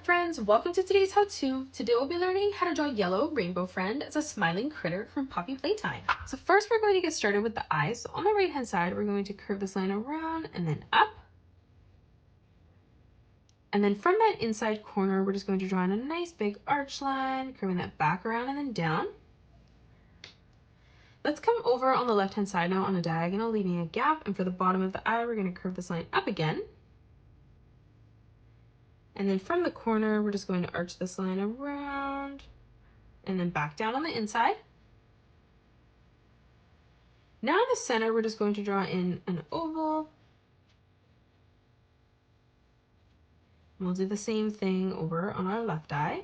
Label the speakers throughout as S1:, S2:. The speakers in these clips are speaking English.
S1: friends, welcome to today's how-to. Today we'll be learning how to draw yellow rainbow friend as a smiling critter from Poppy Playtime. So first we're going to get started with the eyes. So on the right hand side we're going to curve this line around and then up. And then from that inside corner we're just going to draw in a nice big arch line, curving that back around and then down. Let's come over on the left hand side now on a diagonal, leaving a gap, and for the bottom of the eye we're going to curve this line up again. And then from the corner, we're just going to arch this line around and then back down on the inside. Now in the center, we're just going to draw in an oval. And we'll do the same thing over on our left eye.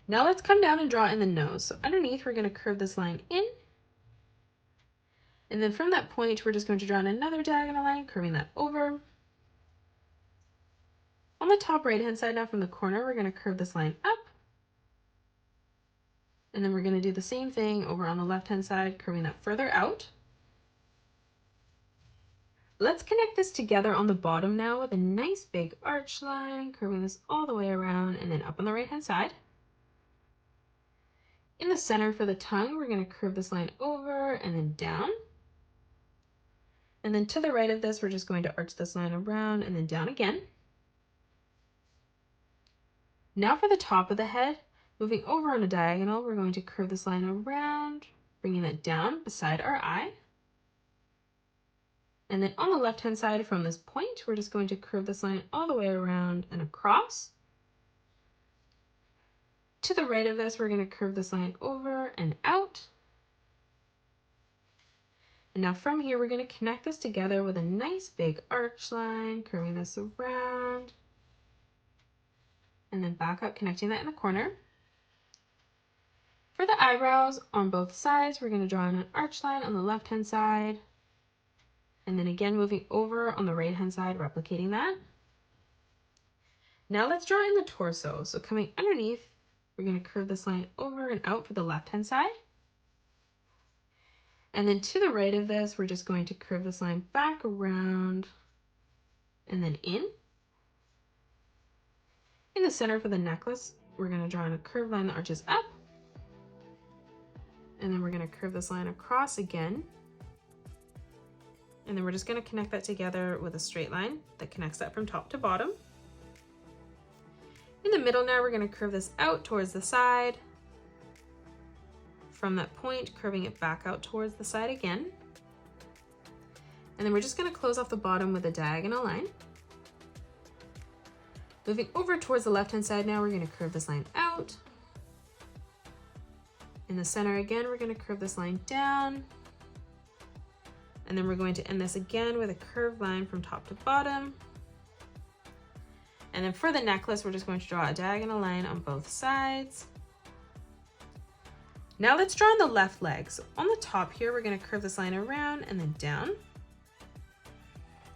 S1: Now let's come down and draw in the nose. So underneath, we're going to curve this line in. And then from that point, we're just going to draw in another diagonal line, curving that over. On the top right hand side now from the corner, we're going to curve this line up. And then we're going to do the same thing over on the left hand side, curving that further out. Let's connect this together on the bottom now with a nice big arch line, curving this all the way around and then up on the right hand side. In the center for the tongue, we're going to curve this line over and then down. And then to the right of this, we're just going to arch this line around and then down again. Now for the top of the head, moving over on a diagonal, we're going to curve this line around, bringing it down beside our eye. And then on the left-hand side from this point, we're just going to curve this line all the way around and across. To the right of this, we're going to curve this line over and out. And now from here, we're going to connect this together with a nice big arch line, curving this around. And then back up, connecting that in the corner. For the eyebrows on both sides, we're going to draw in an arch line on the left-hand side. And then again, moving over on the right-hand side, replicating that. Now let's draw in the torso. So coming underneath, we're going to curve this line over and out for the left-hand side. And then to the right of this, we're just going to curve this line back around and then in. In the center for the necklace, we're going to draw in a curved line that arches up. And then we're going to curve this line across again. And then we're just going to connect that together with a straight line that connects that from top to bottom. In the middle now, we're going to curve this out towards the side. From that point, curving it back out towards the side again. And then we're just going to close off the bottom with a diagonal line. Moving over towards the left-hand side now, we're going to curve this line out. In the center again, we're going to curve this line down. And then we're going to end this again with a curved line from top to bottom. And then for the necklace, we're just going to draw a diagonal line on both sides. Now let's draw on the left leg. So on the top here, we're going to curve this line around and then down.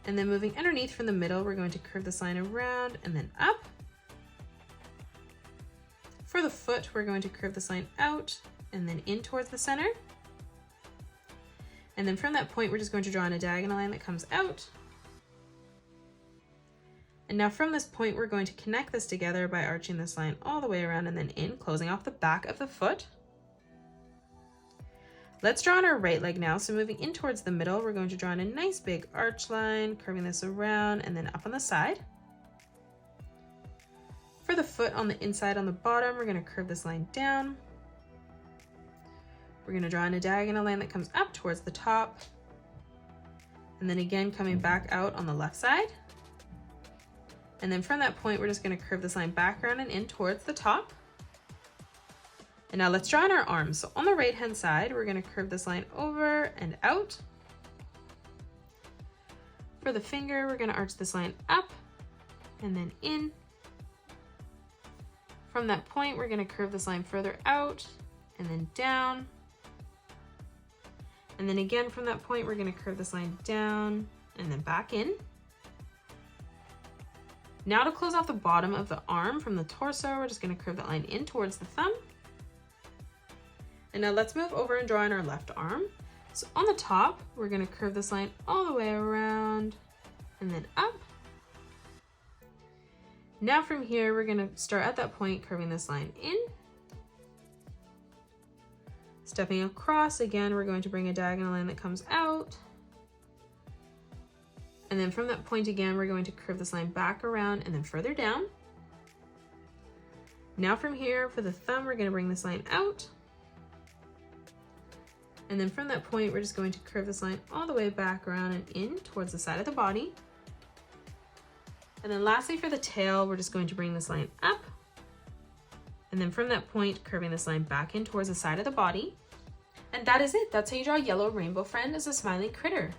S1: And then moving underneath from the middle, we're going to curve this line around and then up. For the foot, we're going to curve this line out and then in towards the center. And then from that point, we're just going to draw in a diagonal line that comes out. And now from this point, we're going to connect this together by arching this line all the way around and then in, closing off the back of the foot. Let's draw on our right leg now. So moving in towards the middle, we're going to draw in a nice big arch line, curving this around and then up on the side. For the foot on the inside on the bottom, we're going to curve this line down. We're going to draw in a diagonal line that comes up towards the top. And then again, coming back out on the left side. And then from that point, we're just going to curve this line back around and in towards the top. And now let's draw in our arms. So on the right hand side, we're going to curve this line over and out. For the finger, we're going to arch this line up and then in. From that point, we're going to curve this line further out and then down. And then again, from that point, we're going to curve this line down and then back in. Now to close off the bottom of the arm from the torso, we're just going to curve that line in towards the thumb. And now let's move over and draw in our left arm. So on the top, we're going to curve this line all the way around and then up. Now from here, we're gonna start at that point, curving this line in. Stepping across, again, we're going to bring a diagonal line that comes out. And then from that point again, we're going to curve this line back around and then further down. Now from here, for the thumb, we're gonna bring this line out. And then from that point, we're just going to curve this line all the way back around and in towards the side of the body. And then lastly, for the tail, we're just going to bring this line up. And then from that point, curving this line back in towards the side of the body. And that is it. That's how you draw a yellow rainbow friend as a smiling critter.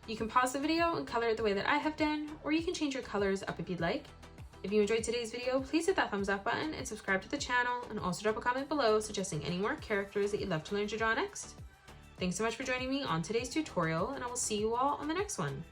S1: You can pause the video and color it the way that I have done, or you can change your colors up if you'd like. If you enjoyed today's video, please hit that thumbs up button and subscribe to the channel, and also drop a comment below suggesting any more characters that you'd love to learn to draw next. Thanks so much for joining me on today's tutorial, and I will see you all on the next one.